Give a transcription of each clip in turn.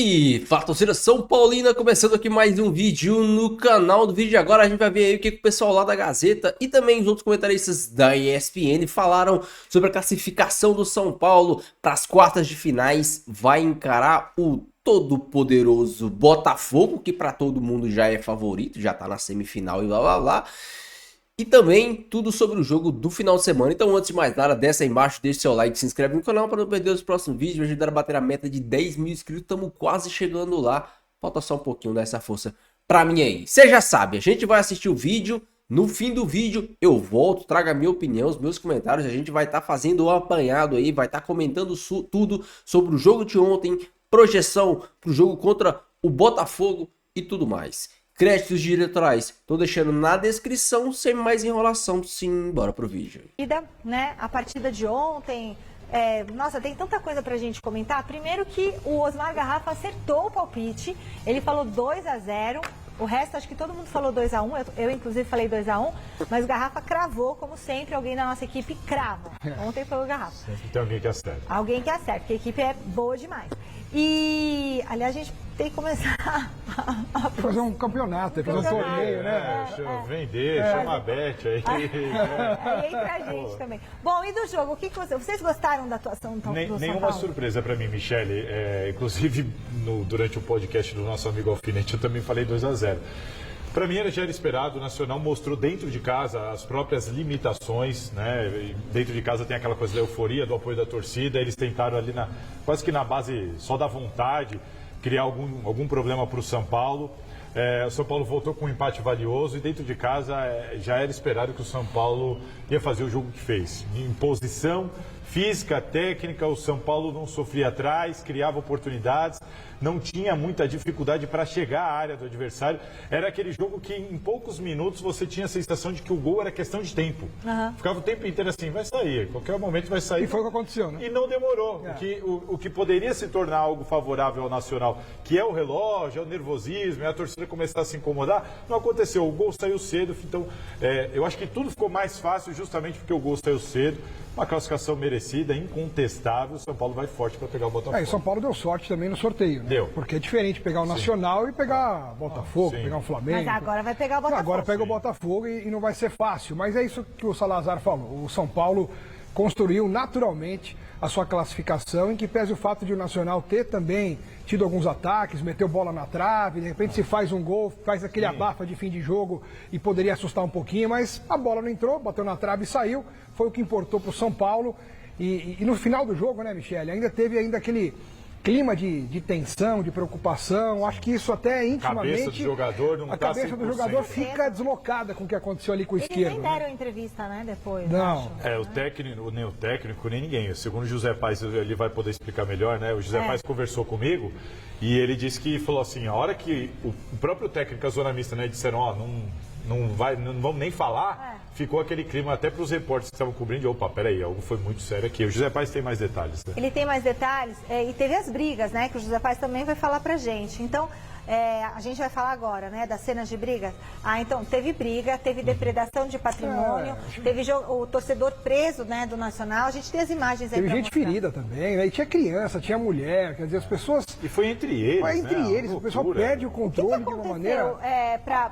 E fala, torcida São Paulina, começando aqui mais um vídeo no canal. Do vídeo de agora a gente vai ver aí o que o pessoal lá da Gazeta e também os outros comentaristas da ESPN falaram sobre a classificação do São Paulo para as quartas de finais. Vai encarar o todo-poderoso Botafogo, que para todo mundo já é favorito, já tá na semifinal e blá blá blá. E também tudo sobre o jogo do final de semana. Então, antes de mais nada, desce aí embaixo, deixa seu like, se inscreve no canal para não perder os próximos vídeos. Me ajudar a bater a meta de 10 mil inscritos. Estamos quase chegando lá. Falta só um pouquinho dessa força pra mim aí. Você já sabe, a gente vai assistir o vídeo. No fim do vídeo eu volto, trago a minha opinião, os meus comentários. A gente vai estar fazendo o apanhado aí, vai estar comentando tudo sobre o jogo de ontem, projeção pro jogo contra o Botafogo e tudo mais. Créditos diretorais, estou deixando na descrição, sem mais enrolação, sim, bora pro vídeo. Né, a partida de ontem, nossa, tem tanta coisa pra gente comentar. Primeiro que o Osmar Garrafa acertou o palpite, ele falou 2-0, o resto acho que todo mundo falou 2-1, eu inclusive falei 2-1, mas o Garrafa cravou, como sempre, alguém da nossa equipe crava. Ontem foi o Garrafa. Sempre tem alguém que acerta. Alguém que acerta, porque a equipe é boa demais. E, aliás, a gente tem que começar a fazer um campeonato, fazer um torneio, né? Vender, chama a Beth aí. Aí entra a gente também. Bom, e do jogo, o que vocês gostaram da atuação do São Paulo? Nenhuma surpresa para mim, Michele. Inclusive, durante o podcast do nosso amigo Alfinete, eu também falei 2-0. Para mim já era esperado, o Nacional mostrou dentro de casa as próprias limitações, né? Dentro de casa tem aquela coisa da euforia, do apoio da torcida, eles tentaram ali quase que na base só da vontade, criar algum problema para o São Paulo. O São Paulo voltou com um empate valioso e dentro de casa já era esperado que o São Paulo ia fazer o jogo que fez. Em posição física, técnica, o São Paulo não sofria atrás, criava oportunidades, não tinha muita dificuldade para chegar à área do adversário. Era aquele jogo que em poucos minutos você tinha a sensação de que o gol era questão de tempo. Ficava o tempo inteiro assim, vai sair, qualquer momento vai sair. E foi o que aconteceu, né? E não demorou. O que poderia se tornar algo favorável ao Nacional, que é o relógio, é o nervosismo, é a torcida começar a se incomodar, não aconteceu. O gol saiu cedo, então eu acho que tudo ficou mais fácil justamente porque o gol saiu cedo. Uma classificação merecida, incontestável. O São Paulo vai forte para pegar o Botafogo. E o São Paulo deu sorte também no sorteio, né? Deu. Porque é diferente pegar o Nacional e pegar o Botafogo, pegar o Flamengo. Mas agora vai pegar o Botafogo. Agora pega o Botafogo e não vai ser fácil. Mas é isso que o Salazar falou. O São Paulo construiu naturalmente a sua classificação, em que pese o fato de o Nacional ter também tido alguns ataques, meteu bola na trave, de repente se faz um gol, faz aquele abafa de fim de jogo e poderia assustar um pouquinho, mas a bola não entrou, bateu na trave e saiu, foi o que importou para o São Paulo. E no final do jogo, né, Michele, ainda teve aquele clima de tensão, de preocupação. Acho que isso até intimamente... Cabeça do jogador não a cabeça do jogador fica deslocada com o que aconteceu ali com o esquerdo. Eles nem deram entrevista, né, depois. Não. Nem o técnico, nem ninguém. Segundo o José Paes, ele vai poder explicar melhor, né? O José Paes conversou comigo e ele disse que falou assim, a hora que o próprio técnico, a zona mista, né, disseram, não vamos nem falar, ficou aquele clima até para os repórteres que estavam cobrindo, opa, peraí, algo foi muito sério aqui. O José Paes tem mais detalhes, né? Ele tem mais detalhes, e teve as brigas, né, que o José Paes também vai falar pra gente. Então, a gente vai falar agora, né, das cenas de brigas. Então, teve briga, teve depredação de patrimônio, teve o torcedor preso, né, do Nacional. A gente tem as imagens aí. Teve gente ferida também, né? E tinha criança, tinha mulher, quer dizer, as pessoas... E foi entre eles, o pessoal perde o controle de uma maneira...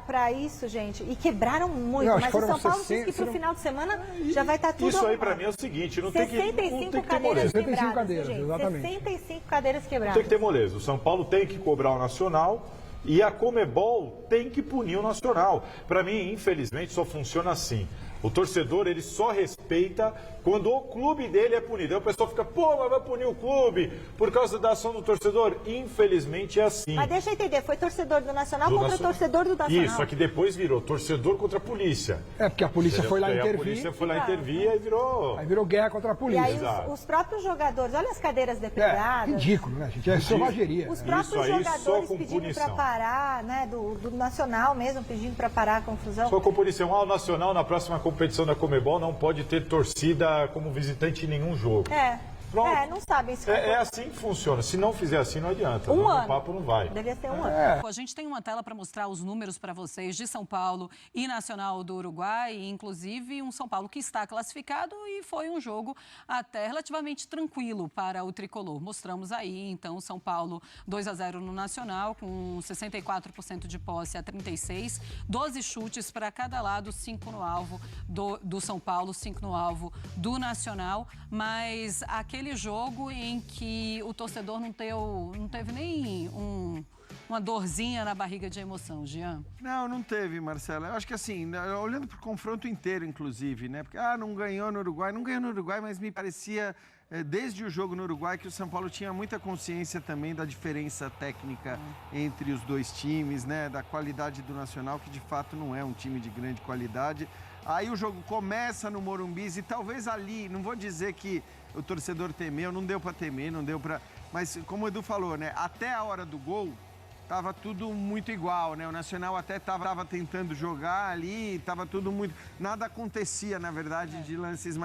Pra isso, gente? E quebraram muito, Não, mas o São Paulo disse que pro final de semana já vai estar tudo... Isso aí pra mim é o seguinte, não tem que ter moleza. 65 cadeiras, exatamente. 65 cadeiras quebradas. Tem que ter moleza. O São Paulo tem que cobrar o Nacional e a Conmebol tem que punir o Nacional. Para mim, infelizmente, só funciona assim. O torcedor, ele só respeita quando o clube dele é punido. Aí o pessoal fica, mas vai punir o clube por causa da ação do torcedor. Infelizmente é assim. Mas deixa eu entender, foi torcedor do Nacional contra torcedor do Nacional. Isso, só que depois virou torcedor contra a polícia. Porque a polícia foi lá intervir. A polícia foi lá intervir e virou... Aí virou guerra contra a polícia. E aí os próprios jogadores, olha as cadeiras depredadas. Ridículo, né, gente? É selvageria. Os próprios jogadores pedindo para parar, né, do Nacional mesmo, pedindo para parar a confusão. Só com punição. O Nacional, na próxima competição da Conmebol, não pode ter torcida como visitante em nenhum jogo. Pronto. Não sabem se É assim que funciona. Se não fizer assim, não adianta. Um ano. O papo não vai. Devia ser um ano. A gente tem uma tela para mostrar os números para vocês de São Paulo e Nacional do Uruguai, inclusive um São Paulo que está classificado e foi um jogo até relativamente tranquilo para o tricolor. Mostramos aí, então, São Paulo 2-0 no Nacional, com 64% de posse a 36, 12 chutes para cada lado, 5 no alvo do São Paulo, 5 no alvo do Nacional, mas aquele jogo em que o torcedor não teve nem uma dorzinha na barriga de emoção, Jean? Não teve, Marcela. Eu acho que assim, olhando para o confronto inteiro, inclusive, né? Porque, não ganhou no Uruguai, mas me parecia, desde o jogo no Uruguai, que o São Paulo tinha muita consciência também da diferença técnica entre os dois times, né? Da qualidade do Nacional, que de fato não é um time de grande qualidade. Aí o jogo começa no Morumbi e talvez ali, não vou dizer que o torcedor temeu, não deu para temer, não deu para... Mas como o Edu falou, né? Até a hora do gol, tava tudo muito igual, né? O Nacional até tava tentando jogar ali, tava tudo muito... Nada acontecia, na verdade, de lances,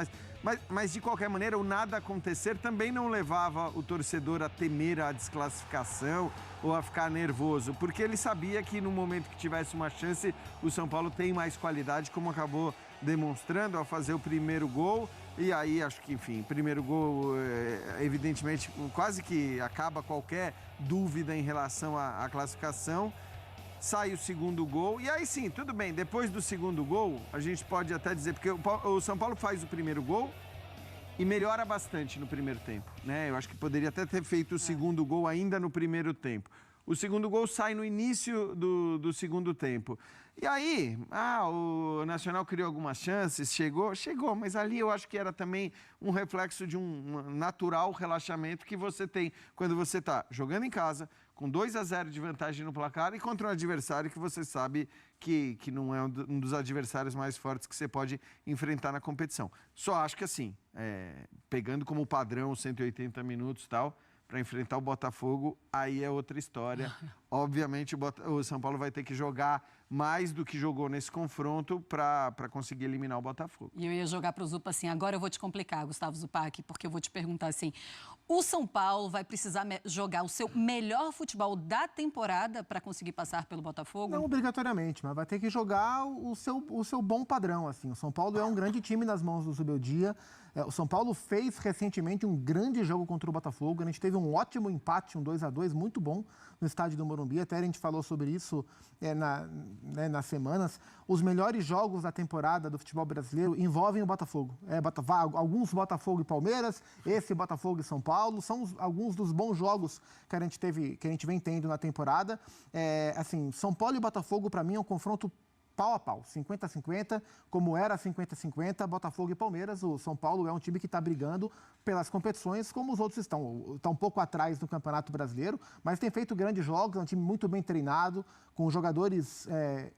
mas de qualquer maneira, o nada acontecer também não levava o torcedor a temer a desclassificação ou a ficar nervoso, porque ele sabia que no momento que tivesse uma chance, o São Paulo tem mais qualidade, como acabou demonstrando ao fazer o primeiro gol. E aí, acho que, enfim, primeiro gol, evidentemente, quase que acaba qualquer dúvida em relação à classificação. Sai o segundo gol, e aí sim, tudo bem, depois do segundo gol, a gente pode até dizer, porque o São Paulo faz o primeiro gol e melhora bastante no primeiro tempo, né? Eu acho que poderia até ter feito o segundo gol ainda no primeiro tempo. O segundo gol sai no início do segundo tempo. E aí, o Nacional criou algumas chances, chegou, mas ali eu acho que era também um reflexo de um natural relaxamento que você tem quando você está jogando em casa, com 2-0 de vantagem no placar e contra um adversário que você sabe que não é um dos adversários mais fortes que você pode enfrentar na competição. Só acho que assim, pegando como padrão os 180 minutos e tal, para enfrentar o Botafogo, aí é outra história. Obviamente, o São Paulo vai ter que jogar mais do que jogou nesse confronto para conseguir eliminar o Botafogo. E eu ia jogar para o Zupa assim, agora eu vou te complicar, Gustavo Zupac, porque eu vou te perguntar assim, o São Paulo vai precisar jogar o seu melhor futebol da temporada para conseguir passar pelo Botafogo? Não obrigatoriamente, mas vai ter que jogar o seu bom padrão, assim. O São Paulo é um grande time nas mãos do Zubeldia. O São Paulo fez recentemente um grande jogo contra o Botafogo. A gente teve um ótimo empate, um 2-2, muito bom no estádio do Morumbi. Até a gente falou sobre isso nas semanas. Os melhores jogos da temporada do futebol brasileiro envolvem o Botafogo. Alguns Botafogo e Palmeiras, esse Botafogo e São Paulo, são alguns dos bons jogos que a gente vem tendo na temporada. Assim, São Paulo e Botafogo, para mim, é um confronto pau a pau, 50-50, como era 50-50, Botafogo e Palmeiras. O São Paulo é um time que está brigando pelas competições, como os outros estão. Está um pouco atrás no Campeonato Brasileiro, mas tem feito grandes jogos, é um time muito bem treinado, com jogadores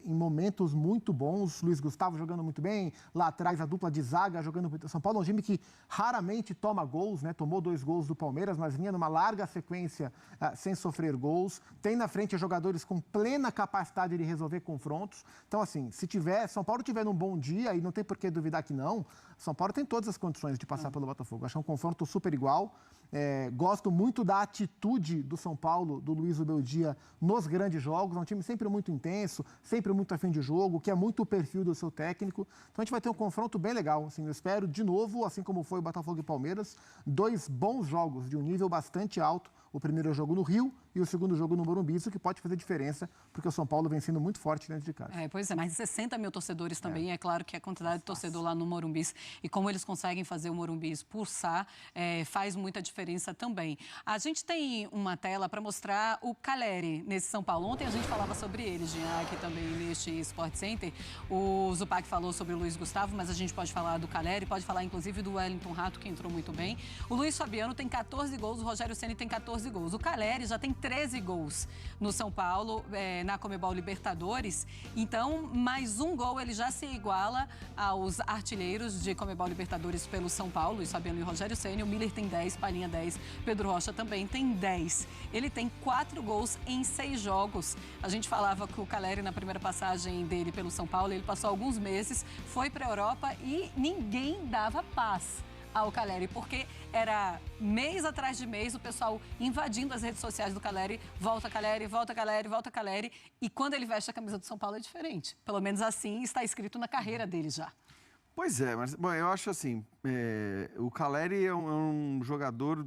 em momentos muito bons. Luiz Gustavo jogando muito bem, lá atrás a dupla de zaga jogando muito. São Paulo é um time que raramente toma gols, né? Tomou 2 gols do Palmeiras, mas vinha numa larga sequência sem sofrer gols. Tem na frente jogadores com plena capacidade de resolver confrontos. Então, assim, se São Paulo tiver num bom dia, e não tem por que duvidar que não, São Paulo tem todas as condições de passar pelo Botafogo. Acho um confronto super igual. Gosto muito da atitude do São Paulo, do Luiz Zubeldia, nos grandes jogos. É um time sempre muito intenso, sempre muito afim de jogo, que é muito o perfil do seu técnico. Então a gente vai ter um confronto bem legal. Assim, eu espero, de novo, assim como foi o Botafogo e Palmeiras, 2 bons jogos de um nível bastante alto. O primeiro jogo no Rio e o segundo jogo no Morumbi, isso que pode fazer diferença, porque o São Paulo vem sendo muito forte dentro de casa. Pois é, mais de 60 mil torcedores também, é claro que a quantidade de torcedor lá no Morumbi e como eles conseguem fazer o Morumbi pulsar, faz muita diferença também. A gente tem uma tela para mostrar o Caleri nesse São Paulo. Ontem a gente falava sobre ele, Jean, aqui também neste Sport Center. O Zupac falou sobre o Luiz Gustavo, mas a gente pode falar do Caleri, pode falar inclusive do Wellington Rato, que entrou muito bem. O Luiz Fabiano tem 14 gols, o Rogério Ceni tem 14 gols. O Caleri já tem 13 gols no São Paulo, na Conmebol Libertadores. Então, mais um gol, ele já se iguala aos artilheiros de Conmebol Libertadores pelo São Paulo, Luiz Fabiano e Rogério Ceni. O Miller tem 10, Palhinha 10, Pedro Rocha também tem 10. Ele tem 4 gols em 6 jogos. A gente falava que o Caleri, na primeira passagem dele pelo São Paulo, ele passou alguns meses, foi para a Europa e ninguém dava paz ao Caleri, porque era mês atrás de mês o pessoal invadindo as redes sociais do Caleri, volta Caleri, volta Caleri, volta Caleri, e quando ele veste a camisa do São Paulo é diferente. Pelo menos assim está escrito na carreira dele já. Pois é, mas bom, eu acho assim, o Caleri é um jogador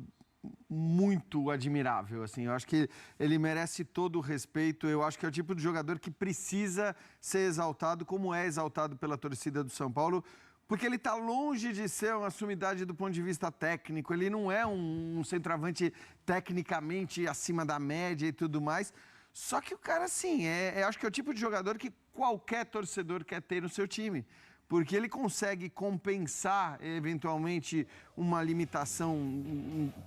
muito admirável, assim, eu acho que ele merece todo o respeito, eu acho que é o tipo de jogador que precisa ser exaltado como é exaltado pela torcida do São Paulo, porque ele está longe de ser uma sumidade do ponto de vista técnico, ele não é um centroavante tecnicamente acima da média e tudo mais, só que o cara, assim, acho que é o tipo de jogador que qualquer torcedor quer ter no seu time. Porque ele consegue compensar, eventualmente, uma limitação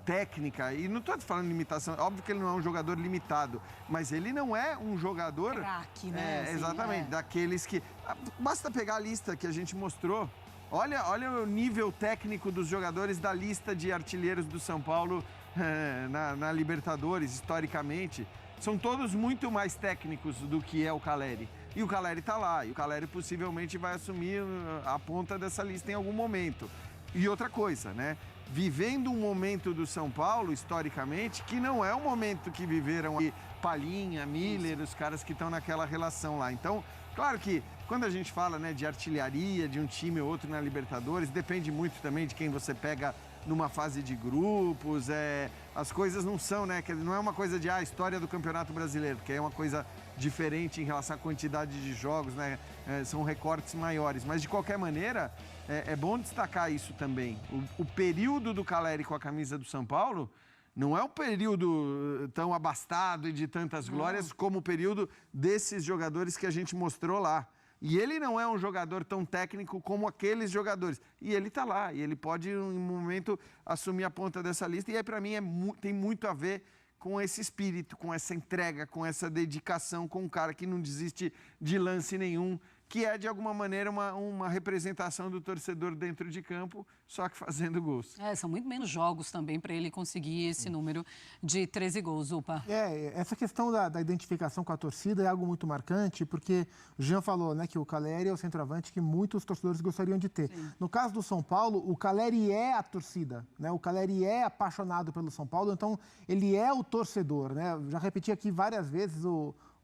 técnica. E não estou falando limitação, óbvio que ele não é um jogador limitado, mas ele não é um jogador... Craque, né? Assim, exatamente, daqueles que... Basta pegar a lista que a gente mostrou. Olha o nível técnico dos jogadores da lista de artilheiros do São Paulo na Libertadores, historicamente. São todos muito mais técnicos do que é o Caleri. E o Caleri está lá, e o Caleri possivelmente vai assumir a ponta dessa lista em algum momento. E outra coisa, né? Vivendo um momento do São Paulo, historicamente, que não é o momento que viveram aí Palhinha, Miller, os caras que estão naquela relação lá. Então, claro que quando a gente fala, né, de artilharia de um time ou outro na Libertadores, depende muito também de quem você pega numa fase de grupos, as coisas não são, né, não é uma coisa de história do Campeonato Brasileiro, que é uma coisa diferente em relação à quantidade de jogos, né, são recortes maiores, mas de qualquer maneira, é bom destacar isso também. O período do Caleri com a camisa do São Paulo não é um período tão abastado e de tantas glórias como o período desses jogadores que a gente mostrou lá. E ele não é um jogador tão técnico como aqueles jogadores. E ele está lá, e ele pode, em um momento, assumir a ponta dessa lista. E aí, para mim, tem muito a ver com esse espírito, com essa entrega, com essa dedicação, com um cara que não desiste de lance nenhum, que é, de alguma maneira, uma representação do torcedor dentro de campo, só que fazendo gols. São muito menos jogos também para ele conseguir esse número de 13 gols, Upa. Essa questão da identificação com a torcida é algo muito marcante, porque o Jean falou, né, que o Caleri é o centroavante que muitos torcedores gostariam de ter. Sim. No caso do São Paulo, o Caleri é a torcida, né? O Caleri é apaixonado pelo São Paulo, então ele é o torcedor, né? Eu já repeti aqui várias vezes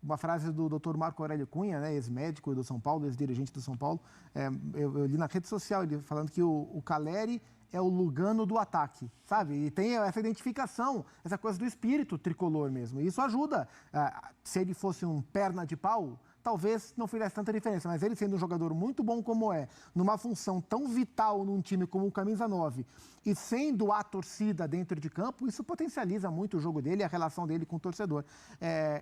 uma frase do Dr. Marco Aurélio Cunha, né, ex-médico do São Paulo, ex-dirigente do São Paulo. Eu li na rede social ele falando que o Caleri é o Lugano do ataque, sabe? E tem essa identificação, essa coisa do espírito tricolor mesmo. E isso ajuda. Se ele fosse um perna de pau, talvez não fizesse tanta diferença, mas ele sendo um jogador muito bom como numa função tão vital num time como o Camisa 9, e sendo a torcida dentro de campo, isso potencializa muito o jogo dele e a relação dele com o torcedor.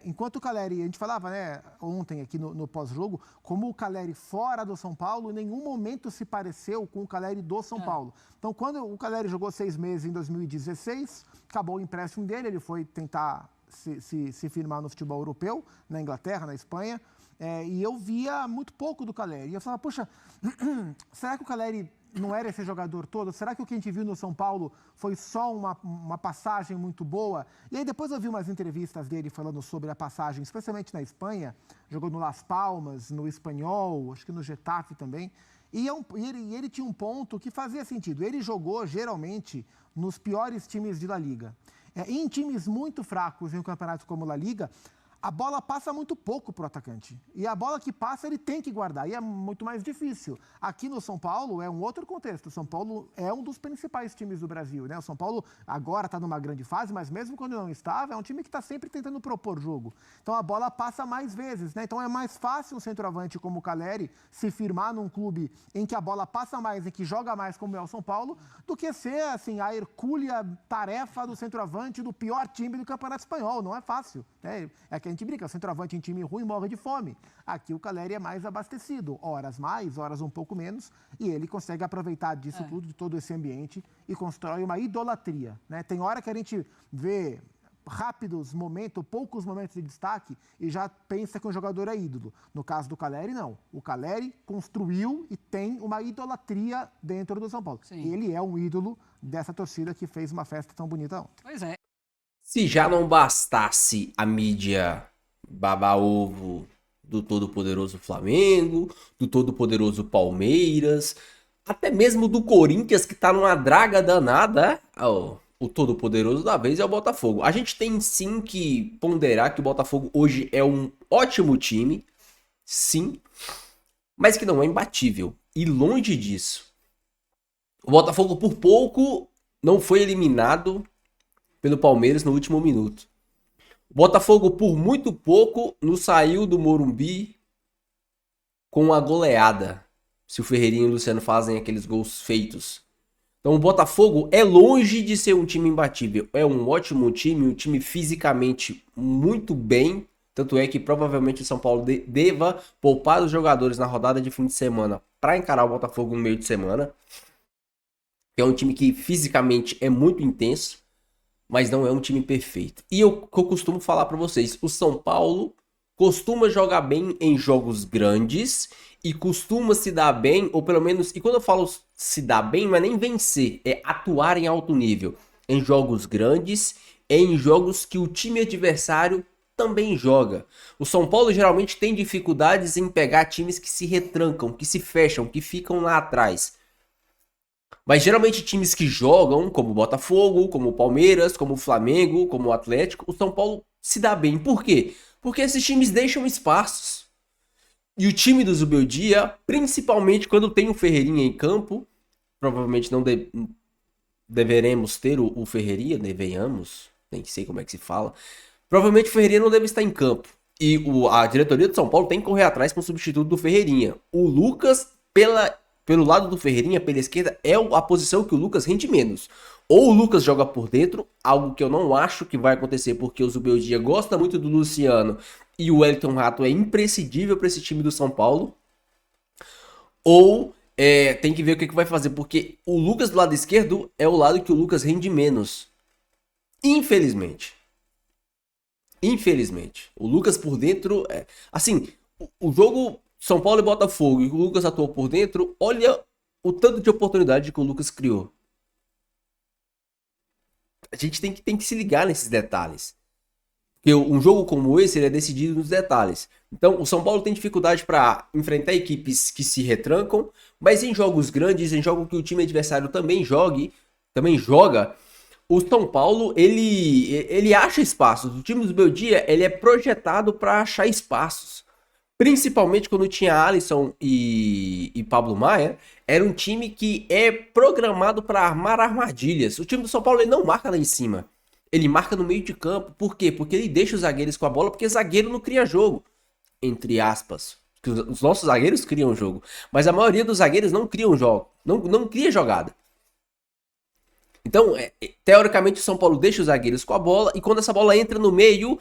Enquanto o Caleri, a gente falava, né, ontem aqui no pós-jogo, como o Caleri fora do São Paulo, em nenhum momento se pareceu com o Caleri do São Paulo. Então, quando o Caleri jogou 6 meses em 2016, acabou o empréstimo dele, ele foi tentar se firmar no futebol europeu, na Inglaterra, na Espanha, e eu via muito pouco do Caleri. E eu falava, poxa, será que o Caleri não era esse jogador todo? Será que o que a gente viu no São Paulo foi só uma passagem muito boa? E aí depois eu vi umas entrevistas dele falando sobre a passagem, especialmente na Espanha, jogou no Las Palmas, no Espanhol, acho que no Getafe também. E ele tinha um ponto que fazia sentido. Ele jogou, geralmente, nos piores times de La Liga. Em times muito fracos, em um campeonato como La Liga, a bola passa muito pouco para o atacante. E a bola que passa, ele tem que guardar. E é muito mais difícil. Aqui no São Paulo é um outro contexto. O São Paulo é um dos principais times do Brasil, né? O São Paulo agora está numa grande fase, mas mesmo quando não estava, é um time que está sempre tentando propor jogo. Então a bola passa mais vezes, né? Então é mais fácil um centroavante como o Caleri se firmar num clube em que a bola passa mais, em que joga mais, como é o São Paulo, do que ser, assim, a hercúlea tarefa do centroavante do pior time do Campeonato Espanhol. Não é fácil, né? É que a gente brinca, o centroavante em time ruim morre de fome. Aqui o Caleri é mais abastecido, horas mais, horas um pouco menos, e ele consegue aproveitar disso tudo, de todo esse ambiente, e constrói uma idolatria, né? Tem hora que a gente vê rápidos momentos, poucos momentos de destaque, e já pensa que um jogador é ídolo. No caso do Caleri, não. O Caleri construiu e tem uma idolatria dentro do São Paulo. Sim. E ele é um ídolo dessa torcida que fez uma festa tão bonita ontem. Pois é. Se já não bastasse a mídia baba-ovo do todo-poderoso Flamengo, do todo-poderoso Palmeiras, até mesmo do Corinthians, que tá numa draga danada, o todo-poderoso da vez é o Botafogo. A gente tem sim que ponderar que o Botafogo hoje é um ótimo time, sim, mas que não é imbatível. E longe disso. O Botafogo por pouco não foi eliminado pelo Palmeiras no último minuto. O Botafogo por muito pouco não saiu do Morumbi com a goleada. Se o Ferreirinha e o Luciano fazem aqueles gols feitos. Então o Botafogo é longe de ser um time imbatível. É um ótimo time, um time fisicamente muito bem. Tanto é que provavelmente o São Paulo deva poupar os jogadores na rodada de fim de semana para encarar o Botafogo no meio de semana. É um time que fisicamente é muito intenso, mas não é um time perfeito. E eu costumo falar para vocês, o São Paulo costuma jogar bem em jogos grandes e costuma se dar bem, ou pelo menos, e quando eu falo se dar bem, não é nem vencer, é atuar em alto nível. Em jogos grandes, em jogos que o time adversário também joga. O São Paulo geralmente tem dificuldades em pegar times que se retrancam, que se fecham, que ficam lá atrás. Mas geralmente times que jogam, como o Botafogo, como o Palmeiras, como o Flamengo, como o Atlético, o São Paulo se dá bem. Por quê? Porque esses times deixam espaços. E o time do Zubeldia, principalmente quando tem o Ferreirinha em campo, provavelmente não deveremos ter o Ferreirinha, devenhamos, nem sei como é que se fala. Provavelmente o Ferreirinha não deve estar em campo. E a diretoria do São Paulo tem que correr atrás com o substituto do Ferreirinha. O Lucas, pelo lado do Ferreirinha, pela esquerda, é a posição que o Lucas rende menos. Ou o Lucas joga por dentro, algo que eu não acho que vai acontecer, porque o Zubeldia gosta muito do Luciano e o Wellington Rato é imprescindível para esse time do São Paulo. Ou tem que ver o que vai fazer, porque o Lucas do lado esquerdo é o lado que o Lucas rende menos. Infelizmente. O Lucas por dentro... Assim, o jogo São Paulo e Botafogo e o Lucas atuou por dentro, olha o tanto de oportunidade que o Lucas criou. A gente tem que se ligar nesses detalhes. Porque um jogo como esse ele é decidido nos detalhes. Então, o São Paulo tem dificuldade para enfrentar equipes que se retrancam, mas em jogos grandes, em jogos que o time adversário também joga, o São Paulo ele acha espaços. O time do Beldia ele é projetado para achar espaços. Principalmente quando tinha Alisson e Pablo Maia, era um time que é programado para armar armadilhas. O time do São Paulo ele não marca lá em cima. Ele marca no meio de campo. Por quê? Porque ele deixa os zagueiros com a bola, porque zagueiro não cria jogo. Entre aspas. Os nossos zagueiros criam jogo. Mas a maioria dos zagueiros não criam jogo. Não cria jogada. Então, teoricamente, o São Paulo deixa os zagueiros com a bola. E quando essa bola entra no meio,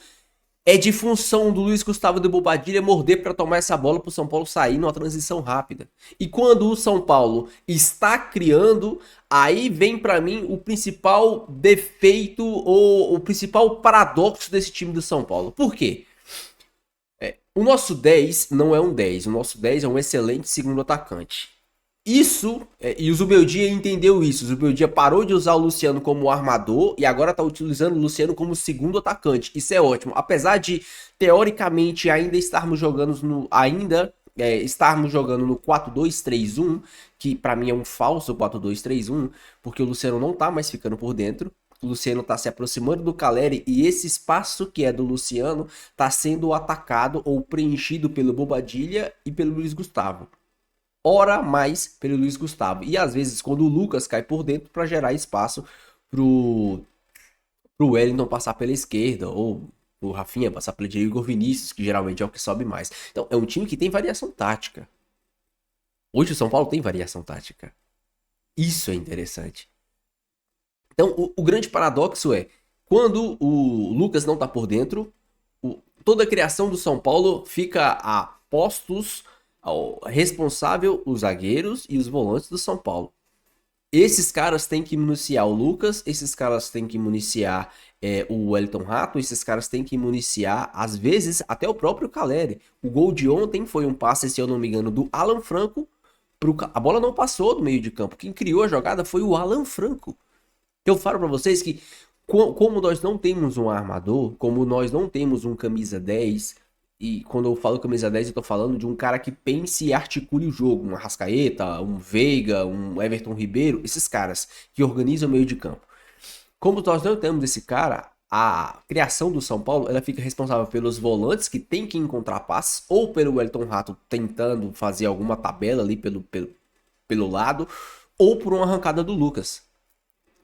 é de função do Luiz Gustavo de Bobadilha morder para tomar essa bola para o São Paulo sair numa transição rápida. E quando o São Paulo está criando, aí vem para mim o principal defeito ou o principal paradoxo desse time do São Paulo. Por quê? O nosso 10 não é um 10, o nosso 10 é um excelente segundo atacante. Isso, e o Zubeldia entendeu isso. O Zubeldia parou de usar o Luciano como armador e agora está utilizando o Luciano como segundo atacante. Isso é ótimo. Apesar de, teoricamente, ainda estarmos jogando no 4-2-3-1, que para mim é um falso 4-2-3-1, porque o Luciano não está mais ficando por dentro. O Luciano está se aproximando do Caleri e esse espaço que é do Luciano está sendo atacado ou preenchido pelo Bobadilha e pelo Luiz Gustavo. Ora mais pelo Luiz Gustavo. E às vezes quando o Lucas cai por dentro para gerar espaço pro Wellington passar pela esquerda ou o Rafinha passar pelo Igor Vinícius, que geralmente é o que sobe mais. Então é um time que tem variação tática. Hoje o São Paulo tem variação tática. Isso é interessante. Então o grande paradoxo é, quando o Lucas não tá por dentro, toda a criação do São Paulo fica a postos responsável os zagueiros e os volantes do São Paulo. Esses caras têm que municiar o Lucas, esses caras têm que municiar o Wellington Rato, esses caras têm que municiar, às vezes, até o próprio Caleri. O gol de ontem foi um passe, se eu não me engano, do Alan Franco. A bola não passou do meio de campo. Quem criou a jogada foi o Alan Franco. Eu falo para vocês que, como nós não temos um armador, como nós não temos um camisa 10, e quando eu falo camisa 10, eu tô falando de um cara que pense e articule o jogo. Um Arrascaeta, um Veiga, um Everton Ribeiro, esses caras que organizam o meio de campo. Como nós não temos esse cara, a criação do São Paulo, ela fica responsável pelos volantes que tem que encontrar passes, ou pelo Wellington Rato tentando fazer alguma tabela ali pelo lado, ou por uma arrancada do Lucas.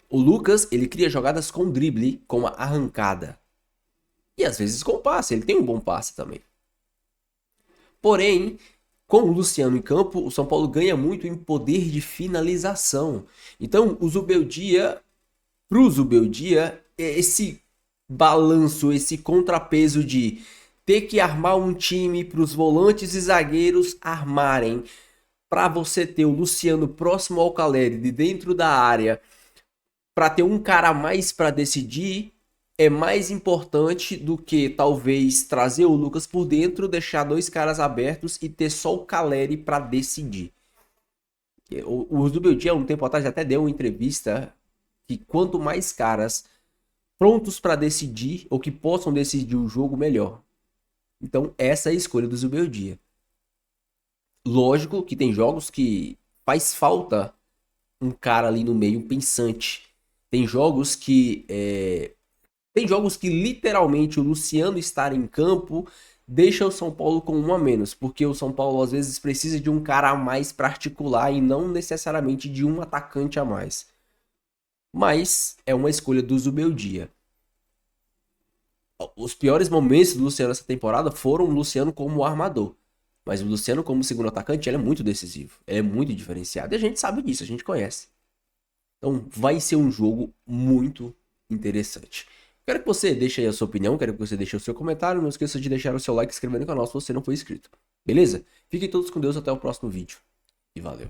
O Lucas, ele cria jogadas com drible, com a arrancada. E às vezes com passe, ele tem um bom passe também. Porém, com o Luciano em campo, o São Paulo ganha muito em poder de finalização. Então, o Zubeldia, pro Zubeldia, esse balanço, esse contrapeso de ter que armar um time para os volantes e zagueiros armarem, para você ter o Luciano próximo ao Caleri, de dentro da área, para ter um cara a mais para decidir, é mais importante do que talvez trazer o Lucas por dentro, deixar dois caras abertos e ter só o Caleri para decidir. O Zubeldia, um tempo atrás, até deu uma entrevista que quanto mais caras prontos para decidir ou que possam decidir o jogo, melhor. Então, essa é a escolha do Zubeldia. Lógico que tem jogos que faz falta um cara ali no meio, um pensante. Tem jogos que literalmente o Luciano estar em campo deixa o São Paulo com um a menos, porque o São Paulo às vezes precisa de um cara a mais para articular e não necessariamente de um atacante a mais. Mas é uma escolha do Zubeldia. Os piores momentos do Luciano essa temporada foram o Luciano como armador. Mas o Luciano como segundo atacante, ele é muito decisivo. Ele é muito diferenciado. E a gente sabe disso, a gente conhece. Então vai ser um jogo muito interessante. Quero que você deixe aí a sua opinião, quero que você deixe o seu comentário. Não esqueça de deixar o seu like e se inscrever no canal se você não for inscrito. Beleza? Fiquem todos com Deus, até o próximo vídeo. E valeu.